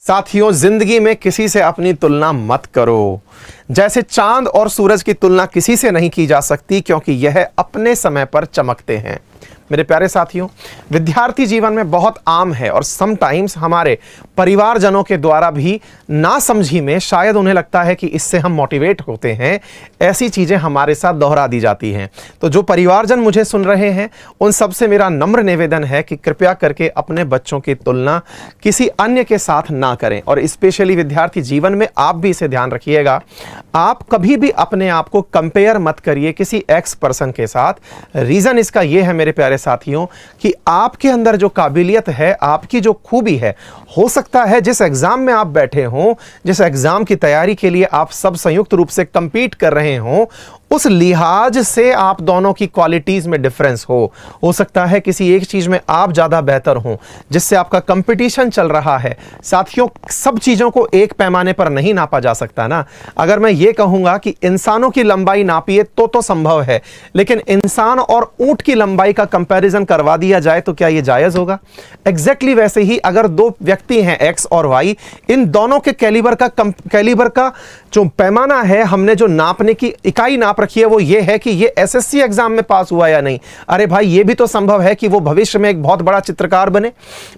साथियों, जिंदगी में किसी से अपनी तुलना मत करो। जैसे चांद और सूरज की तुलना किसी से नहीं की जा सकती, क्योंकि यह अपने समय पर चमकते हैं। मेरे प्यारे साथियों, विद्यार्थी जीवन में बहुत आम है और समटाइम्स हमारे परिवारजनों के द्वारा भी नासमझी में शायद उन्हें लगता है कि इससे हम मोटिवेट होते हैं, ऐसी चीजें हमारे साथ दोहरा दी जाती हैं। तो जो परिवारजन मुझे सुन रहे हैं, उन सबसे मेरा नम्र निवेदन है कि कृपया करके अपने बच्चों की तुलना किसी अन्य के साथ ना करें। और स्पेशली विद्यार्थी जीवन में आप भी इसे ध्यान रखिएगा, आप कभी भी अपने आप को कंपेयर मत करिए किसी एक्स पर्सन के साथ। रीजन इसका यह है मेरे प्यारे साथियों कि आपके अंदर जो काबिलियत है, आपकी जो खूबी है, हो सकता है जिस एग्जाम में आप बैठे हों, जिस एग्जाम की तैयारी के लिए आप सब संयुक्त रूप से कंपीट कर रहे हों, उस लिहाज से आप दोनों की क्वालिटीज में डिफरेंस हो सकता है किसी एक चीज में आप ज्यादा बेहतर हो, जिससे आपका कंपटीशन चल रहा है। साथियों, सब चीजों को एक पैमाने पर नहीं नापा जा सकता ना। अगर मैं ये कहूंगा कि इंसानों की लंबाई नापिए तो संभव है, लेकिन इंसान और ऊंट की लंबाई का कंपैरिजन करवा दिया जाए तो क्या यह जायज होगा? एग्जैक्टली वैसे ही अगर दो व्यक्ति हैं एक्स और वाई, इन दोनों के कैलिबर का जो पैमाना है, हमने जो नापने की इकाई नाप रखिए वो ये है कि ये एसएससी एग्जाम में पास हुआ या नहीं। अरे भाई, ये भी तो संभव है कि वो भविष्य में एक बहुत बड़ा चित्रकार बने,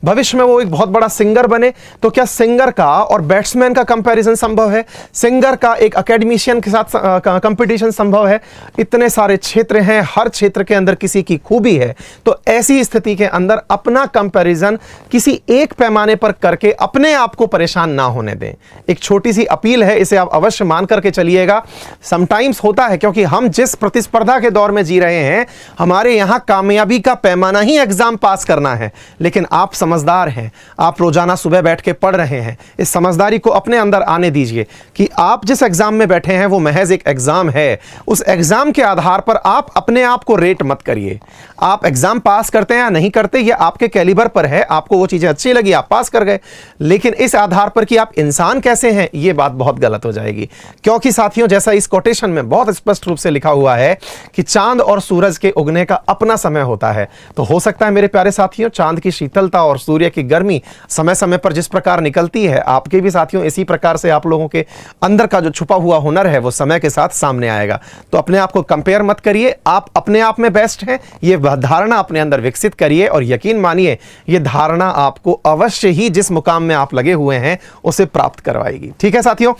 भविष्य में वो एक बहुत बड़ा सिंगर बने। तो क्या सिंगर का और बैट्समैन का कंपैरिजन संभव है? सिंगर का एक एकेडमिशियन के साथ कंपटीशन संभव है? इतने सारे क्षेत्र हैं, हर क्षेत्र के अंदर किसी की खूबी है। तो ऐसी स्थिति के अंदर अपना कंपैरिजन किसी एक पैमाने पर करके अपने आप को परेशान ना होने दें। एक छोटी सी अपील है, इसे आप अवश्य मान करके चलिएगा। समटाइम्स होता है, क्योंकि हम जिस प्रतिस्पर्धा के दौर में जी रहे हैं, हमारे यहां कामयाबी का पैमाना ही एग्जाम पास करना है। लेकिन आप समझदार हैं, आप रोजाना सुबह बैठ के पढ़ रहे हैं। इस समझदारी को अपने अंदर आने दीजिए कि आप जिस एग्जाम में बैठे हैं वो महज एक एग्जाम है। उस एग्जाम के आधार पर आप अपने आप को रेट मत करिए। आप एग्जाम पास करते हैं या नहीं करते, यह आपके कैलिबर पर है। आपको वो चीजें अच्छी लगी, आप पास कर गए, लेकिन इस आधार पर कि आप इंसान कैसे हैं, यह बात बहुत गलत हो जाएगी। क्योंकि साथियों, जैसा इस कोटेशन में बहुत स्पष्ट रूप से लिखा हुआ है कि चांद और सूरज के उगने का अपना समय होता है। तो हो सकता है मेरे प्यारे साथियों, चांद की शीतलता और सूर्य की गर्मी समय समय पर जिस प्रकार निकलती है, आपके भी साथियों इसी प्रकार से आप लोगों के अंदर का जो छुपा हुआ हुनर है वो समय के साथ सामने आएगा। तो अपने आप को कंपेयर मत करिए, आप अपने आप में बेस्ट हैं, ये धारणा अपने अंदर विकसित करिए। और यकीन मानिए, ये धारणा आपको अवश्य ही जिस मुकाम में आप लगे हुए हैं उसे प्राप्त करवाएगी। ठीक है साथियों।